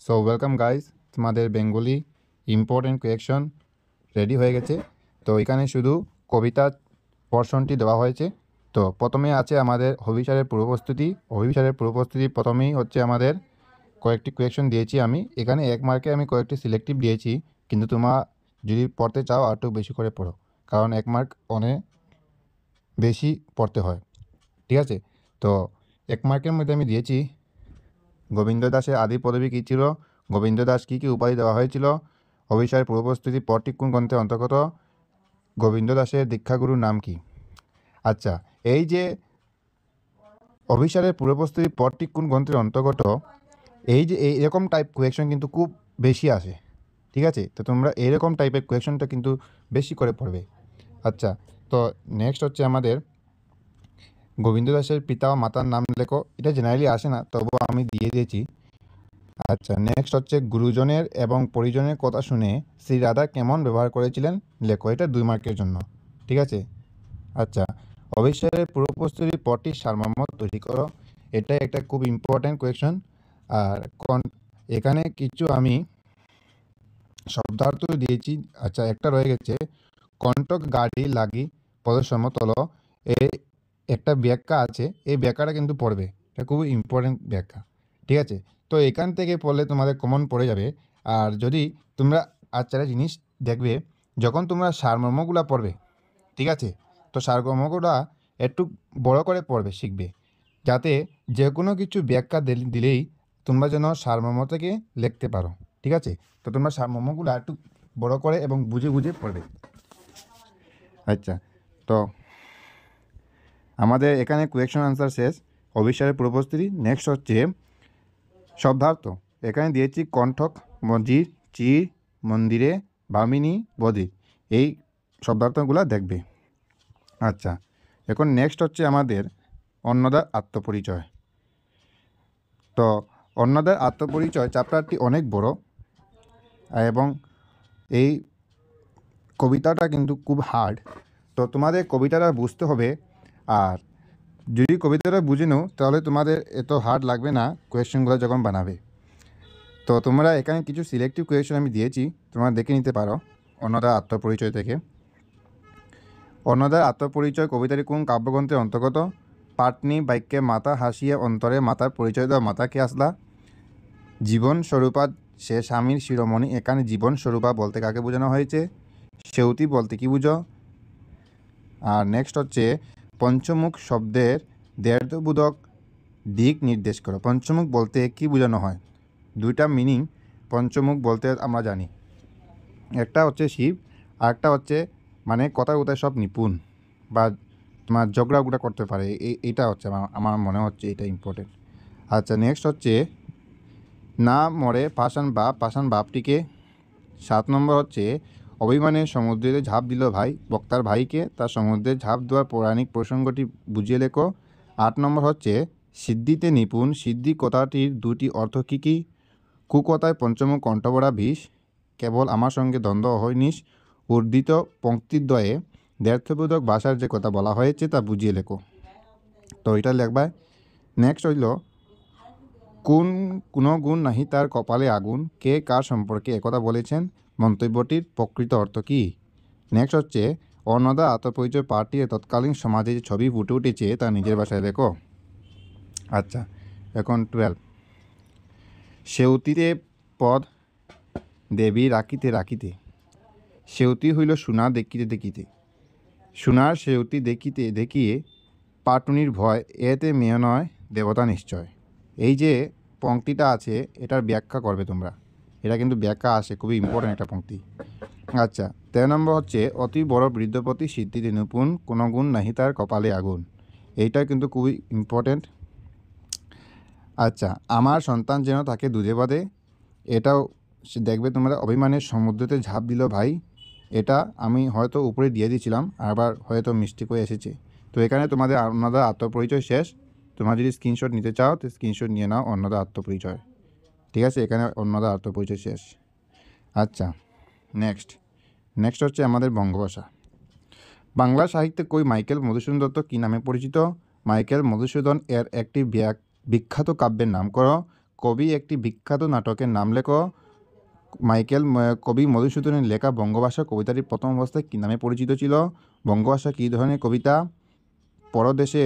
So welcome guys, তোমাদের Bengali important question ready হয়ে গেছে। তো এখানে শুধু কবিতা পোর্শনটি দেওয়া হয়েছে। তো প্রথমে আছে আমাদের অভিসারের পূর্ব প্রস্তুতি। প্রথমেই হচ্ছে আমাদের কয়েকটি কোয়েকশন দিয়েছি আমি এখানে 1 মার্কে আমি কয়েকটি সিলেক্টিভ দিয়েছি, কিন্তু তোমরা যদি পড়তে চাও আর একটু বেশি করে পড়ো, কারণ 1 মার্ক অনেক বেশি পড়তে হয়। ঠিক আছে, তো 1 মার্কের মধ্যে আমি দিয়েছি গোবিন্দ দাসের আদি পদবী কী ছিল, গোবিন্দ দাস কী কী উপাধি দেওয়া হয়েছিল, অভিসারের পূর্বপ্রস্তুতি পদটি কোন গ্রন্থের অন্তর্গত, গোবিন্দ দাসের দীক্ষাগুরুর নাম কি। আচ্ছা, এই যে অভিসারের পূর্বপ্রস্তুতি পদটি কোন গ্রন্থের অন্তর্গত, এই যে এইরকম টাইপ কোয়েকশন কিন্তু খুব বেশি আসে। ঠিক আছে, তো তোমরা এইরকম টাইপের কোয়েকশনটা কিন্তু বেশি করে পড়বে। আচ্ছা, তো নেক্সট হচ্ছে আমাদের গোবিন্দ দাসের পিতা ও মাতার নাম লেখো। এটা জেনারেলি আসে না, তবুও আমি দিয়ে দিয়েছি। আচ্ছা, নেক্সট হচ্ছে গুরুজনের এবং পরিজনের কথা শুনে শ্রী রাধা কেমন ব্যবহার করেছিলেন লেখো। এটা 2 মার্কের জন্য। ঠিক আছে। আচ্ছা, অভিসারের পূর্বপ্রস্তুতির পরটির সারমর্ম তৈরি করো। এটা একটা খুব ইম্পর্ট্যান্ট কোয়েকশন। আর এখানে কিছু আমি শব্দার্থ দিয়েছি। আচ্ছা, একটা রয়ে গেছে, কণ্টক গাড়ি লাগি পদসমতল। এই একটা ব্যাখ্যা আছে, এই ব্যাখ্যাটা কিন্তু পড়বে, এটা খুবই ইম্পর্টেন্ট ব্যাখ্যা। ঠিক আছে, তো এখান থেকে পড়লে তোমাদের কমন পড়ে যাবে। আর যদি তোমরা আচ্ছা জিনিস দেখবে, যখন তোমরা সারমর্মগুলো পড়বে, ঠিক আছে, তো সারমর্মগুলো একটু বড় করে পড়বে শিখবে, যাতে যে কোনো কিছু ব্যাখ্যা দিলেই তোমরা যেন সারমর্ম থেকে লিখতে পারো। ঠিক আছে, তো তোমরা সারমর্মগুলো একটু বড় করে এবং বুঝে বুঝে পড়বে। আচ্ছা, তো আমাদের এখানে কোয়েকশন আনসার শেষ, অভিসারের পূর্বপ্রস্তুতি। নেক্সট হচ্ছে শব্দার্থ। এখানে দিয়েছি কণ্ঠক, মঞ্জির, চির, মন্দিরে, বামিনী, বধির। এই শব্দার্থগুলো দেখবে। আচ্ছা, এখন নেক্সট হচ্ছে আমাদের অন্নদার আত্মপরিচয়। তো অন্নদার আত্মপরিচয় চ্যাপ্টারটি অনেক বড় এবং এই কবিতাটা কিন্তু খুব হার্ড। তো তোমাদের কবিতাটা বুঝতে হবে, আর যদি কবিতাটা বুঝে নাও তাহলে তোমাদের এত হার্ড লাগবে না কোয়েশ্চেনগুলো যখন বানাবে। তো তোমরা এখানে কিছু সিলেক্টিভ কোয়েশ্চেন আমি দিয়েছি, তোমরা দেখে নিতে পারো অন্নদার আত্মপরিচয় থেকে। অন্নদার আত্মপরিচয় কবিতাটি কোন কাব্যগ্রন্থের অন্তর্গত, পাটনি বাক্যে মাতা হাসিয়া অন্তরে মাতার পরিচয় দেওয়া মাতাকে আসলা, জীবন স্বরূপা সে স্বামীর শিরোমণি। এখানে জীবন স্বরূপা বলতে কাকে বোঝানো হয়েছে, সেউতি বলতে কি বুঝো। আর নেক্সট হচ্ছে পঞ্চমুখ শব্দের দ্ব্যর্থবোধক দিক নির্দেশ করো। পঞ্চমুখ বলতে কি বোঝানো হয়, 2টা মিনিং পঞ্চমুখ বলতে আমরা জানি, একটা হচ্ছে শিব, আর একটা হচ্ছে মানে কথা কোথায় সব নিপুণ বা তোমার ঝগড়াগুড়া করতে পারে। এইটা হচ্ছে আমার মনে হচ্ছে এটা ইম্পর্টেন্ট। আচ্ছা, নেক্সট হচ্ছে না মরে পাষাণ বাপটিকে। 7 নম্বর হচ্ছে অভিমানে সমুদ্রে ঝাঁপ দিল ভাই, বক্তার ভাইকে তার সমুদ্রে ঝাঁপ দেওয়ার পৌরাণিক প্রসঙ্গটি বুঝিয়ে লেখো। 8 নম্বর হচ্ছে সিদ্ধিতে নিপুণ, সিদ্ধি কথাটির 2টি অর্থ কী কী, কুকথায় পঞ্চমুখ কণ্ঠভরা বিষ, কেবল আমার সঙ্গে দ্বন্দ্ব হয়নিস, উদ্ধৃত পঙ্ক্তিদ্বয়ে দ্ব্যর্থবোধক ভাষার যে কথা বলা হয়েছে তা বুঝিয়ে লেখো। তো এটা লিখবা। নেক্সট হইল কোনো গুণ নাহি তার কপালে আগুন, কে কার সম্পর্কে একথা বলেছেন, মন্তব্যটির প্রকৃত অর্থ কী। নেক্সট হচ্ছে অন্নদা আত্মপরিচয় পাঠটির তৎকালীন সমাজে যে ছবি ফুটে উঠেছে তা নিজের ভাষায় লেখো। আচ্ছা, এখন 12, সেউতিতে পদ দেবী রাখিতে রাখিতে। সেউতি হইল সোনা দেখিতে দেখিতে, সোনার সেউতি দেখিতে দেখিয়ে পাটুনির ভয়, এতে মেয়ে নয় দেবতা নিশ্চয়। এই যে পংক্তিটা আছে এটার ব্যাখ্যা করবে তোমরা, এটা কিন্তু ব্যাখ্যা আসে, খুবই ইম্পর্টেন্ট একটা পংক্তি। আচ্ছা, 13 নম্বর হচ্ছে অতি বড় বৃদ্ধপতি সিদ্ধিতে নিপুণ, কোনো গুণ নাহি তার কপালে আগুন। এইটা কিন্তু খুবই ইম্পর্টেন্ট। আচ্ছা, আমার সন্তান যেন তাকে দুধে বাঁধে, এটাও দেখবে তোমরা। অভিমানের সমুদ্রতে ঝাঁপ দিল ভাই, এটা আমি হয়তো উপরে দিয়ে দিয়েছিলাম, আবার হয়তো মিস্টেক হয়ে এসেছে। তো এখানে তোমাদের অন্নদার আত্মপরিচয় শেষ। তোমরা যদি স্ক্রিনশট নিতে চাও তো স্ক্রিনশট নিয়ে নাও অন্নদার আত্মপরিচয়। ঠিক আছে, এখানে অন্নদার আত্মপরিচয় শেষ। আচ্ছা, নেক্সট হচ্ছে আমাদের বঙ্গভাষা। বাংলা সাহিত্যে কই মাইকেল মধুসূদন দত্ত কী নামে পরিচিত, মাইকেল মধুসূদন এর একটি বিখ্যাত কাব্যের নাম করো, কবি একটি বিখ্যাত নাটকের নাম লেখো। কবি মধুসূদনের লেখা বঙ্গভাষা কবিতাটি প্রথম অবস্থায় কী নামে পরিচিত ছিল? বঙ্গভাষা কী ধরনের কবিতা? পরদেশে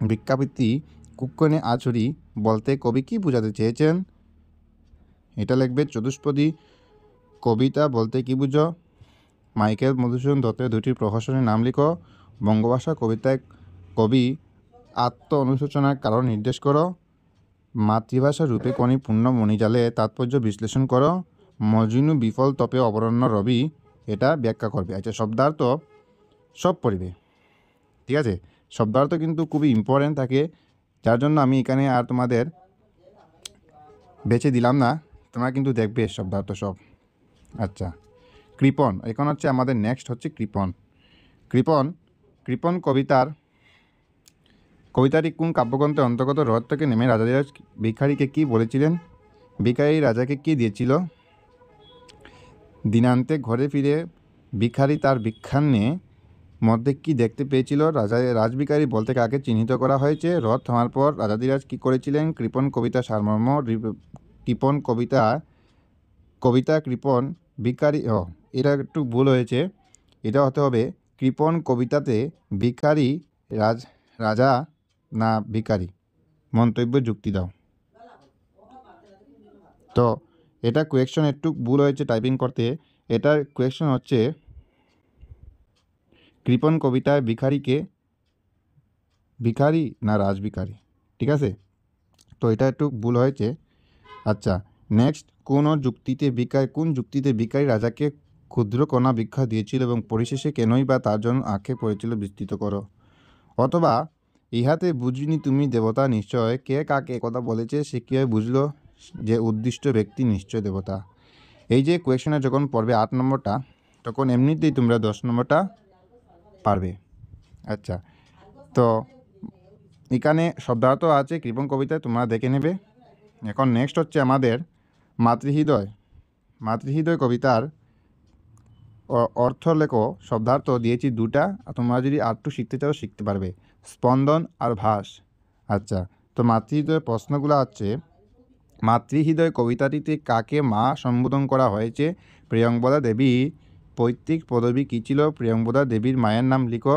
ভিক্ষাবৃত্তি কুক্ষণে আছড়ি বলতে কবি কী বোঝাতে চেয়েছেন? এটা লিখবে চতুষ্পদী কবিতা বলতে কী বুঝো? মাইকেল মধুসূদন দত্তের দুটি প্রহসনের নাম লিখো। বঙ্গভাষা কবিতায় কবি আত্ম অনুশোচনার কারণ নির্দেশ করো। মাতৃভাষা রূপে কোনি পূর্ণ মণিজালে তাৎপর্য বিশ্লেষণ করো। মজনু বিফল তপে অবরণ্য রবি, এটা ব্যাখ্যা করবে। আচ্ছা, শব্দার্থ সব পড়বে, ঠিক আছে? শব্দার্থ কিন্তু খুবই ইম্পর্টেন্ট থাকে, যার জন্য আমি এখানে আর তোমাদের বেছে দিলাম না, তোমরা কিন্তু দেখবে শব্দার্থ সব। আচ্ছা, কৃপণ, এখন হচ্ছে আমাদের নেক্সট হচ্ছে কৃপণ। কৃপণ কবিতাটি কোন কাব্যগ্রন্থের অন্তর্গত? রথ থেকে নেমে রাজাধিরাজ ভিখারিকে কি বলেছিলেন? ভিখারি রাজাকে কি দিয়েছিল? দিনান্তে ঘরে ফিরে ভিখারি তার ভিক্ষান্নে মধ্যে কি দেখতে পেয়েছিল? রাজভিখারি বলতে কাকে চিহ্নিত করা হয়েছে? রথ থামার পর রাজাধিরাজ কি করেছিলেন? কৃপণ কবিতা সারমর্ম। কৃপণ কবিতা কৃপণ ভিখারি, এটা একটু ভুল হয়েছে, এটা হতে হবে কৃপণ কবিতাতে ভিখারি রাজা না ভিখারি? মন্তব্য যুক্তি দাও। তো এটা কোয়েকশন একটু ভুল হয়েছে টাইপিং করতে। এটার কোয়েকশন হচ্ছে কৃপণ কবিতায় ভিখারি না রাজভিখারি, ঠিক আছে? তো এটা একটু ভুল হয়েছে। আচ্ছা, নেক্সট, কোন যুক্তিতে ভিখারি রাজাকে ক্ষুদ্র কণা ভিক্ষা দিয়েছিল এবং পরিশেষে কেনই বা তার জন্য আক্ষেপ করেছিল বিস্তৃত করো। অথবা ইহাতে বুঝিনি তুমি দেবতা নিশ্চয়, কে কাকে কথা বলেছে সে কীভাবে বুঝলো যে উদ্দিষ্ট ব্যক্তি নিশ্চয় দেবতা? এই যে কোয়েশনে যখন পড়বে 8 নম্বরটা, তখন এমনিতেই তোমরা 10 নম্বরটা পারবে। আচ্ছা, তো এখানে শব্দার্থ আছে কৃপণ কবিতায়, তোমরা দেখে নেবে। এখন নেক্সট হচ্ছে আমাদের মাতৃহৃদয় কবিতার অর্থ লেখো। শব্দার্থ দিয়েছি দুটা, তোমরা যদি আরটু শিখতে চাও শিখতে পারবে, স্পন্দন আর ভাস। আচ্ছা, তো মাতৃহৃদয়ের প্রশ্নগুলো আছে, মাতৃহৃদয় কবিতাটিতে কাকে মা সম্বোধন করা হয়েছে? প্রিয়ংবদা দেবী পৈতৃক পদবী কী ছিল? প্রিয়ংবদা দেবীর মায়ের নাম লিখো।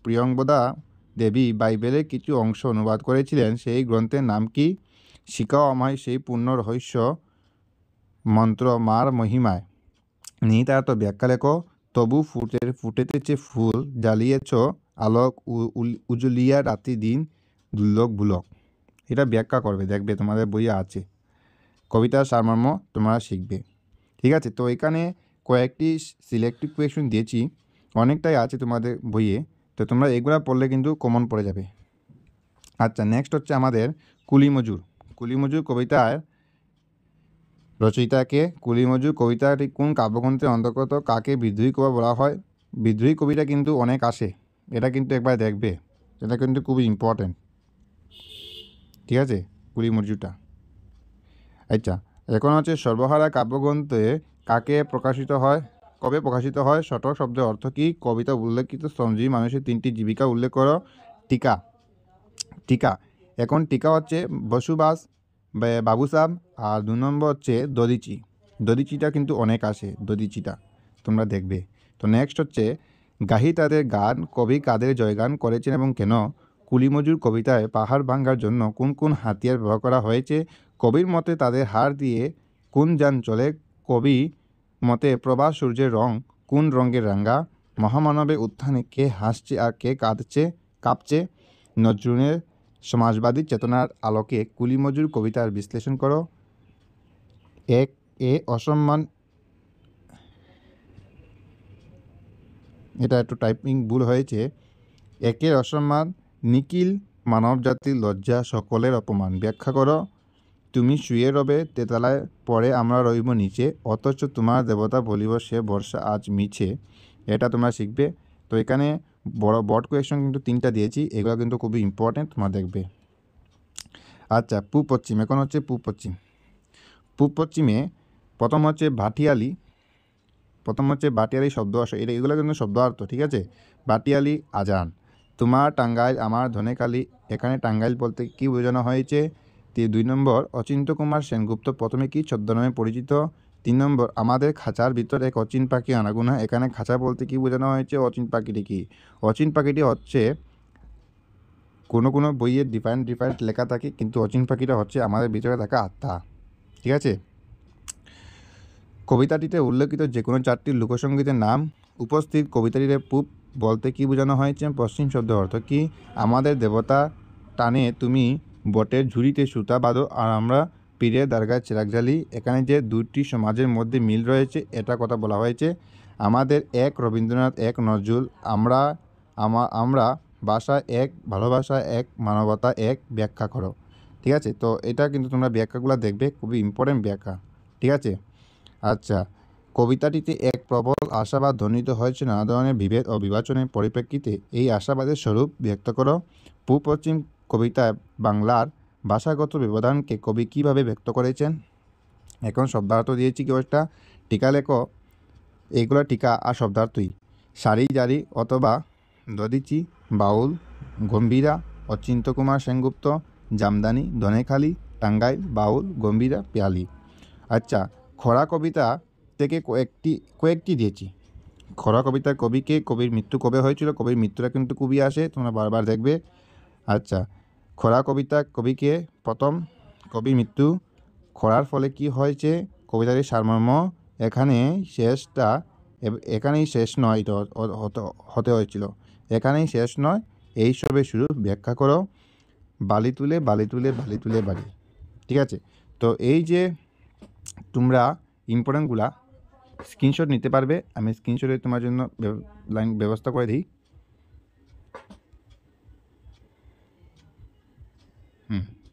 প্রিয়ংবদা দেবী বাইবেলের কিছু অংশ অনুবাদ করেছিলেন, সেই গ্রন্থের নাম কি? শিখাও আমায় সেই পূর্ণ রহস্য মন্ত্র মার মহিমায়। নিহিতার্থ ব্যাখ্যা লেখো। তবু ফুটেতেছে ফুল, জ্বালিয়েছ আলোক উজলিয়া রাতি দিন দুর্লভ ভুলক। এটা ব্যাখ্যা করবে, দেখবে তোমাদের বইয়ে আছে। কবিতার সারমর্ম তোমরা শিখবে, ঠিক আছে? তো এখানে কয়েকটি সিলেক্টিভ কোয়েশন দিয়েছি, অনেকটাই আছে তোমাদের বইয়ে, তো তোমরা এগুলো পড়লে কিন্তু কমন পড়ে যাবে। আচ্ছা, নেক্সট হচ্ছে আমাদের কুলিমজুর কবিতার রচয়িতাকে? কুলিমজুর কবিতাটি কোন কাব্যগ্রন্থের অন্তর্গত? কাকে বিদ্রোহী কবি বলা হয়? বিদ্রোহী কবিতা কিন্তু অনেক আসে, এটা কিন্তু একবার দেখবে, এটা কিন্তু খুবই ইম্পর্টেন্ট, ঠিক আছে? কুলিমজুরটা। আচ্ছা, এখন হচ্ছে সর্বহারা কাব্যগ্রন্থে কবে প্রকাশিত হয়? শতক শব্দের অর্থ কী? কবিতা উল্লেখিত শ্রমজীবী মানুষের 3টি জীবিকা উল্লেখ করো। টিকা। এখন টিকা হচ্ছে বসুবাস, বাবুসাব, আর 2 নম্বর হচ্ছে দদিচিটা কিন্তু অনেক আসে, দদিচিটা তোমরা দেখবে। তো নেক্সট হচ্ছে গাহি তাদের গান, কবি কাদের জয়গান করেছেন এবং কেন? কুলিমজুর কবিতায় পাহাড় ভাঙার জন্য কোন কোন হাতিয়ার ব্যবহার করা হয়েছে? কবির মতে তাদের হাড় দিয়ে কোন যান চলে? কবি মতে প্রবাস সূর্যের রং কোন রঙের রাঙ্গা? মহামানবের উত্থানে কে হাসছে আর কে কাঁপছে? নজরুলের সমাজবাদী চেতনার আলোকে কুলিমজুর কবিতার বিশ্লেষণ করো। অসম্মান, এটা একটু টাইপিং ভুল হয়েছে। একের অসম্মান, নিখিল মানবজাতির লজ্জা, সকলের অপমান। ব্যাখ্যা করো। তুমি শুয়ে রবে তেতলায়, পরে আমরা রইব নিচে, অথচ তোমার দেবতা বলিব সে বর্ষা আজ মিছে। এটা তোমরা শিখবে। তো এখানে বড় কোয়েশন কিন্তু 3টা দিয়েছি, এগুলো কিন্তু খুবই ইম্পর্টেন্ট, তোমরা দেখবে। আচ্ছা, পূব পশ্চিম, এখন হচ্ছে পূব পশ্চিমে প্রথম হচ্ছে ভাটিয়ালি শব্দ আসে, এগুলো কিন্তু শব্দ অর্থ, ঠিক আছে? ভাটিয়ালি আজান। তোমার টাঙ্গাইল আমার ধনেখালি, এখানে টাঙ্গাইল বলতে কি বোঝানো হয়েছে? 2 নম্বর, অচিন্ত্য কুমার সেনগুপ্ত প্রথমে কি ছদ্মনামে পরিচিত? 3 নম্বর, আমাদের খাঁচার ভিতর এক অচিন পাখি আনাগোনা, এখানে খাঁচা বলতে কি বোঝানো হয়েছে? অচিন পাখিটি কি? অচিন পাখিটি হচ্ছে কোনো কোনো বইয়ে ডিফারেন্ট লেখা থাকে, কিন্তু অচিন পাখিটা হচ্ছে আমাদের ভিতরে থাকা আত্মা। ঠিক আছে। কবিতাটিতে উল্লেখিত যে কোনো 4টি লোকসঙ্গীতের নাম। উপস্থিত কবিতাটিতে পূব বলতে কি বোঝানো হয়েছে? পশ্চিম শব্দ অর্থ কি? আমাদের দেবতা টানে তুমি বটের ঝুড়িতে সুতা বাঁধো আর আমরা পীরের দরগায় চিরাগ জ্বালি, এখানে যে দুটি সমাজের মধ্যে মিল রয়েছে এটা কথা বলা হয়েছে। আমাদের এক রবীন্দ্রনাথ, এক নজরুল, আমরা ভাষা এক, ভালোবাসা এক, মানবতা এক, ব্যাখ্যা করো। ঠিক আছে, তো এটা কিন্তু তোমরা ব্যাখ্যাগুলো দেখবে, খুবই ইম্পর্টেন্ট ব্যাখ্যা। ঠিক আছে। আচ্ছা, কবিতাটিতে এক প্রবল আশাবাদ ধ্বনিত হয়েছে নানা ধরনের বিভেদ ও বিভাজনের পরিপ্রেক্ষিতে। এই আশাবাদের স্বরূপ ব্যক্ত করো। পূর্ব পশ্চিম কবিতায় বাংলার ভাষাগত ব্যবধানকে কবি কীভাবে ব্যক্ত করেছেন? এখন শব্দার্থ দিয়েছি কেউ একটা, টিকা লেখো। এইগুলো টিকা আর শব্দার্থই। সারি জারি অথবা দদিচি, বাউল, গম্ভীরা, অচিন্ত্য কুমার সেনগুপ্ত, জামদানি, ধনেখালি, টাঙ্গাইল, বাউল, গম্ভীরা, পিয়ালি। আচ্ছা, খরা কবিতা থেকে কয়েকটি দিয়েছি। খরা কবিতার কবিকে, কবির মৃত্যু কবে হয়েছিল, কবির মৃত্যুটা কিন্তু খুবই আসে, তোমরা বারবার দেখবে। আচ্ছা, খরা কবিতা কবিকে, প্রথম কবির মৃত্যু, খরার ফলে কি হয়েছে, কবিতাটির সারমর্ম, এখানেই শেষ নয়, এটা হতে হয়েছিল, এখানেই শেষ নয়, এইসবের শুরু ব্যাখ্যা করো। বালি তুলে বালি তুলে বালি তুলে বাড়ি। ঠিক আছে, তো এই যে তোমরা ইম্পর্টেন্টগুলা স্ক্রিনশট নিতে পারবে, আমি স্ক্রিনশটে তোমার জন্য লাইন ব্যবস্থা করে দিই।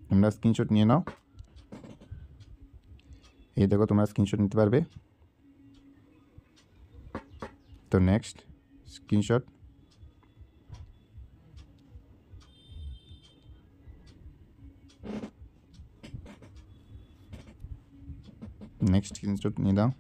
তোমরা স্ক্রিনশট নিয়ে নাও। এই দেখো, তোমরা স্ক্রিনশট নিতে পারবে। তো নেক্সট স্ক্রিনশট, নেক্সট স্ক্রিনশট নিয়ে দাও।